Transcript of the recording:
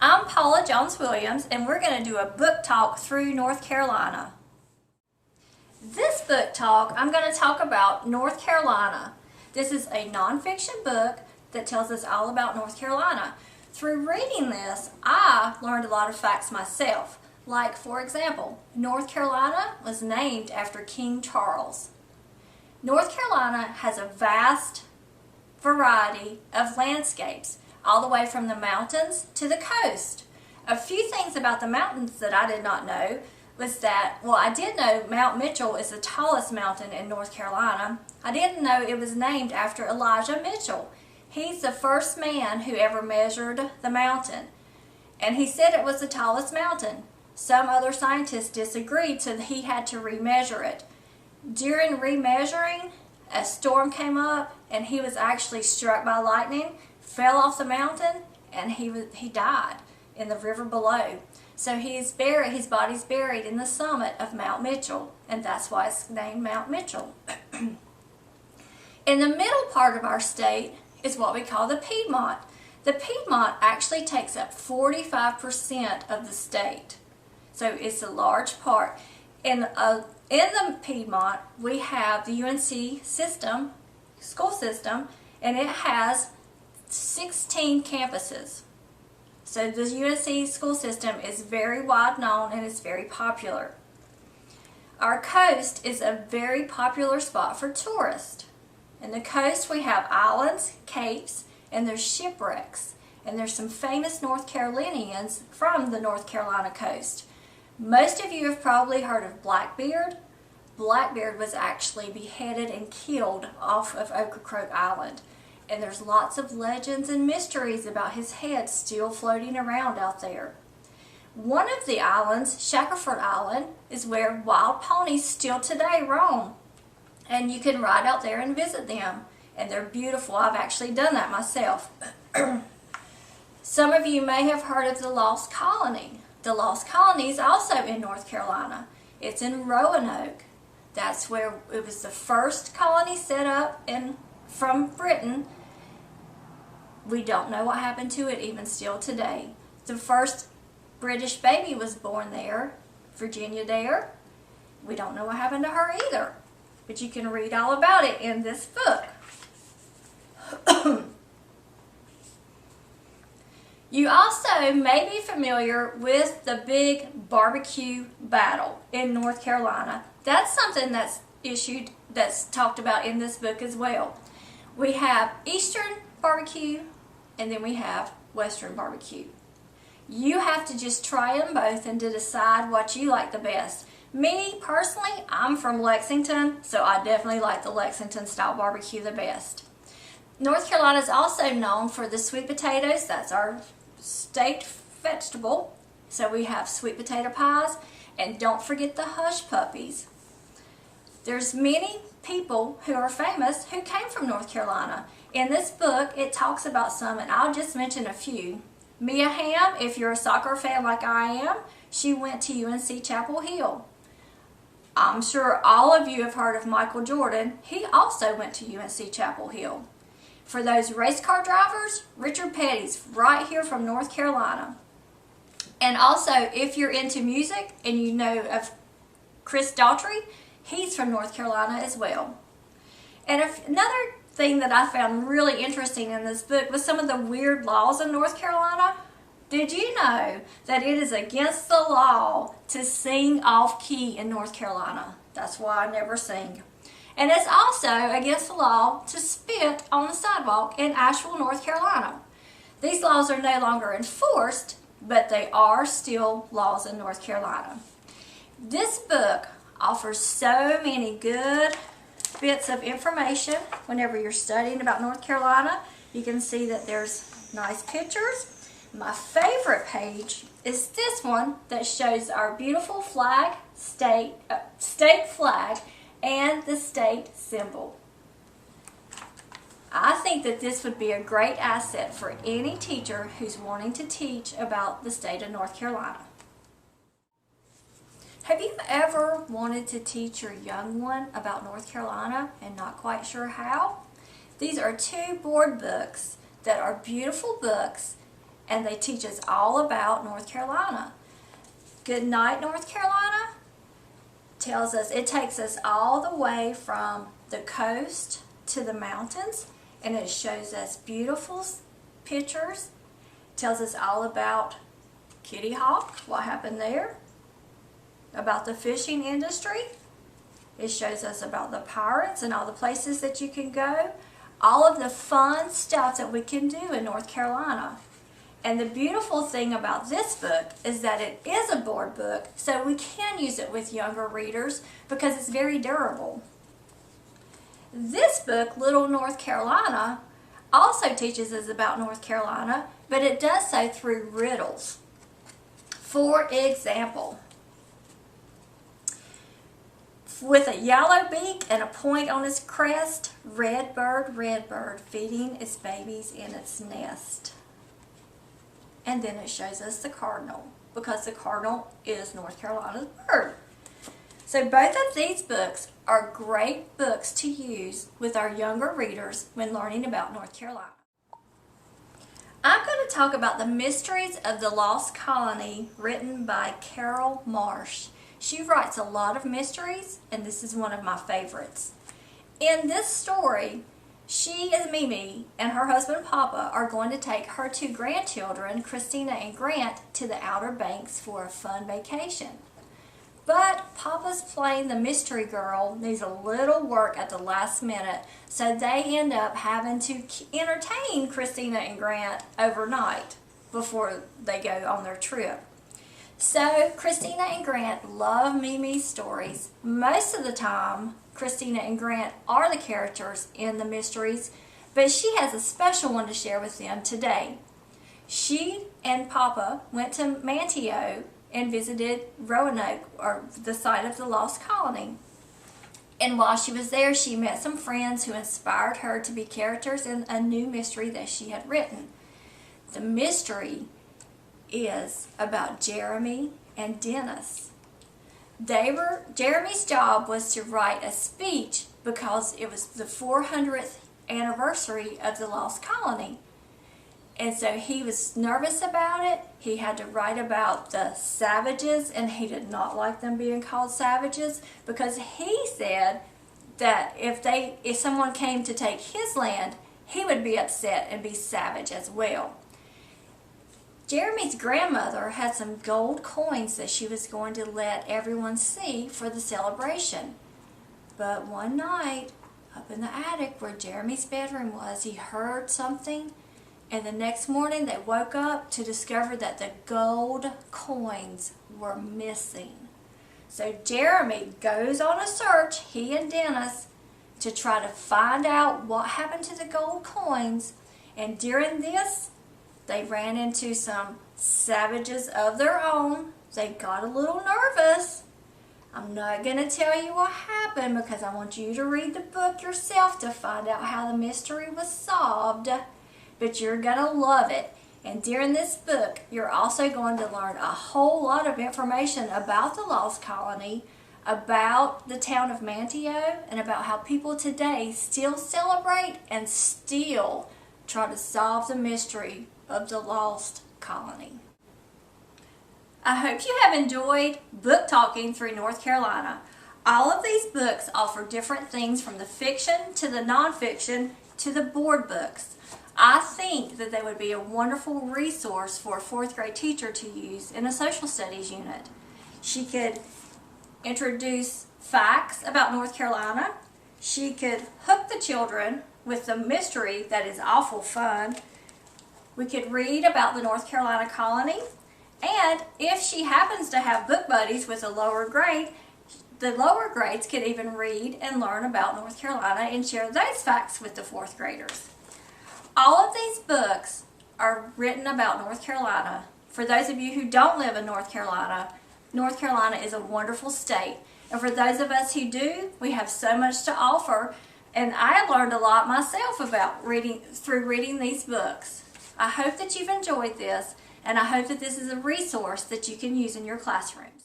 I'm Paula Jones-Williams, and we're going to do a book talk through North Carolina. This book talk, I'm going to talk about North Carolina. This is a nonfiction book that tells us all about North Carolina. Through reading this, I learned a lot of facts myself. Like, for example, North Carolina was named after King Charles. North Carolina has a vast variety of landscapes, all the way from the mountains to the coast. A few things about the mountains that I did not know was that, well, I did know Mount Mitchell is the tallest mountain in North Carolina. I didn't know it was named after Elijah Mitchell. He's the first man who ever measured the mountain, and he said it was the tallest mountain. Some other scientists disagreed, so he had to remeasure it. During remeasuring, a storm came up, and he was actually struck by lightning, fell off the mountain, and he died in the river below. So his body's buried in the summit of Mount Mitchell, and that's why it's named Mount Mitchell. In the middle part of our state is what we call the Piedmont. The Piedmont actually takes up 45% of the state, so it's a large part. In the Piedmont, we have the UNC system, school system, and it has 16 campuses. So the UNC school system is very wide known and it's very popular. Our coast is a very popular spot for tourists. In the coast we have islands, capes, and there's shipwrecks. And there's some famous North Carolinians from the North Carolina coast. Most of you have probably heard of Blackbeard. Blackbeard was actually beheaded and killed off of Ocracoke Island. And there's lots of legends and mysteries about his head still floating around out there. One of the islands, Shackelford Island, is where wild ponies still today roam. And you can ride out there and visit them. And they're beautiful. I've actually done that myself. Some of you may have heard of the Lost Colony. The Lost Colony is also in North Carolina. It's in Roanoke. That's where it was the first colony set up from Britain. We don't know what happened to it even still today. The first British baby was born there, Virginia Dare. We don't know what happened to her either. But you can read all about it in this book. You also may be familiar with the big barbecue battle in North Carolina. That's something that's talked about in this book as well. We have Eastern barbecue, and then we have Western barbecue. You have to just try them both and to decide what you like the best. Me, personally, I'm from Lexington, so I definitely like the Lexington style barbecue the best. North Carolina is also known for the sweet potatoes. That's our state vegetable. So we have sweet potato pies, and don't forget the hush puppies. There's many people who are famous who came from North Carolina. In this book, it talks about some, and I'll just mention a few. Mia Hamm, if you're a soccer fan like I am, she went to UNC Chapel Hill. I'm sure all of you have heard of Michael Jordan. He also went to UNC Chapel Hill. For those race car drivers, Richard Petty's right here from North Carolina. And also, if you're into music and you know of Chris Daughtry, he's from North Carolina as well. And another thing that I found really interesting in this book was some of the weird laws in North Carolina. Did you know that it is against the law to sing off key in North Carolina? That's why I never sing. And it's also against the law to spit on the sidewalk in Asheville, North Carolina. These laws are no longer enforced, but they are still laws in North Carolina. This book offers so many good bits of information. Whenever you're studying about North Carolina, you can see that there's nice pictures. My favorite page is this one that shows our beautiful flag, state flag, and the state symbol. I think that this would be a great asset for any teacher who's wanting to teach about the state of North Carolina. Have you ever wanted to teach your young one about North Carolina and not quite sure how? These are two board books that are beautiful books, and they teach us all about North Carolina. Good Night, North Carolina tells us, it takes us all the way from the coast to the mountains, and it shows us beautiful pictures. Tells us all about Kitty Hawk, what happened there, about the fishing industry. It shows us about the pirates and all the places that you can go, all of the fun stuff that we can do in North Carolina. And the beautiful thing about this book is that it is a board book, so we can use it with younger readers because it's very durable. This book, Little North Carolina, also teaches us about North Carolina, but it does so through riddles. For example, with a yellow beak and a point on its crest, red bird, feeding its babies in its nest. And then it shows us the cardinal, because the cardinal is North Carolina's bird. So both of these books are great books to use with our younger readers when learning about North Carolina. I'm going to talk about The Mysteries of the Lost Colony, written by Carol Marsh. She writes a lot of mysteries, and this is one of my favorites. In this story, she and Mimi and her husband Papa are going to take her two grandchildren, Christina and Grant, to the Outer Banks for a fun vacation. But Papa's playing the mystery girl needs a little work at the last minute, so they end up having to entertain Christina and Grant overnight before they go on their trip. So Christina and Grant love Mimi's stories. Most of the time, Christina and Grant are the characters in the mysteries, but she has a special one to share with them today. She and Papa went to Manteo and visited Roanoke, or the site of the lost colony. And while she was there, she met some friends who inspired her to be characters in a new mystery that she had written. The mystery is about Jeremy and Dennis. Jeremy's job was to write a speech because it was the 400th anniversary of the lost colony. And so he was nervous about it. He had to write about the savages, and he did not like them being called savages because he said that if someone came to take his land, he would be upset and be savage as well. Jeremy's grandmother had some gold coins that she was going to let everyone see for the celebration. But one night, up in the attic where Jeremy's bedroom was, he heard something, and the next morning they woke up to discover that the gold coins were missing. So Jeremy goes on a search, he and Dennis, to try to find out what happened to the gold coins, and during this, they ran into some savages of their own. They got a little nervous. I'm not going to tell you what happened because I want you to read the book yourself to find out how the mystery was solved. But you're going to love it. And during this book, you're also going to learn a whole lot of information about the lost colony, about the town of Manteo, and about how people today still celebrate and still try to solve the mystery of the lost colony. I hope you have enjoyed Book Talking through North Carolina. All of these books offer different things from the fiction to the nonfiction to the board books. I think that they would be a wonderful resource for a 4th grade teacher to use in a social studies unit. She could introduce facts about North Carolina. She could hook the children with the mystery that is awful fun. We could read about the North Carolina colony, and if she happens to have book buddies with a lower grade, the lower grades could even read and learn about North Carolina and share those facts with the 4th graders. All of these books are written about North Carolina. For those of you who don't live in North Carolina is a wonderful state. And for those of us who do, we have so much to offer, and I have learned a lot myself about through reading these books. I hope that you've enjoyed this, and I hope that this is a resource that you can use in your classrooms.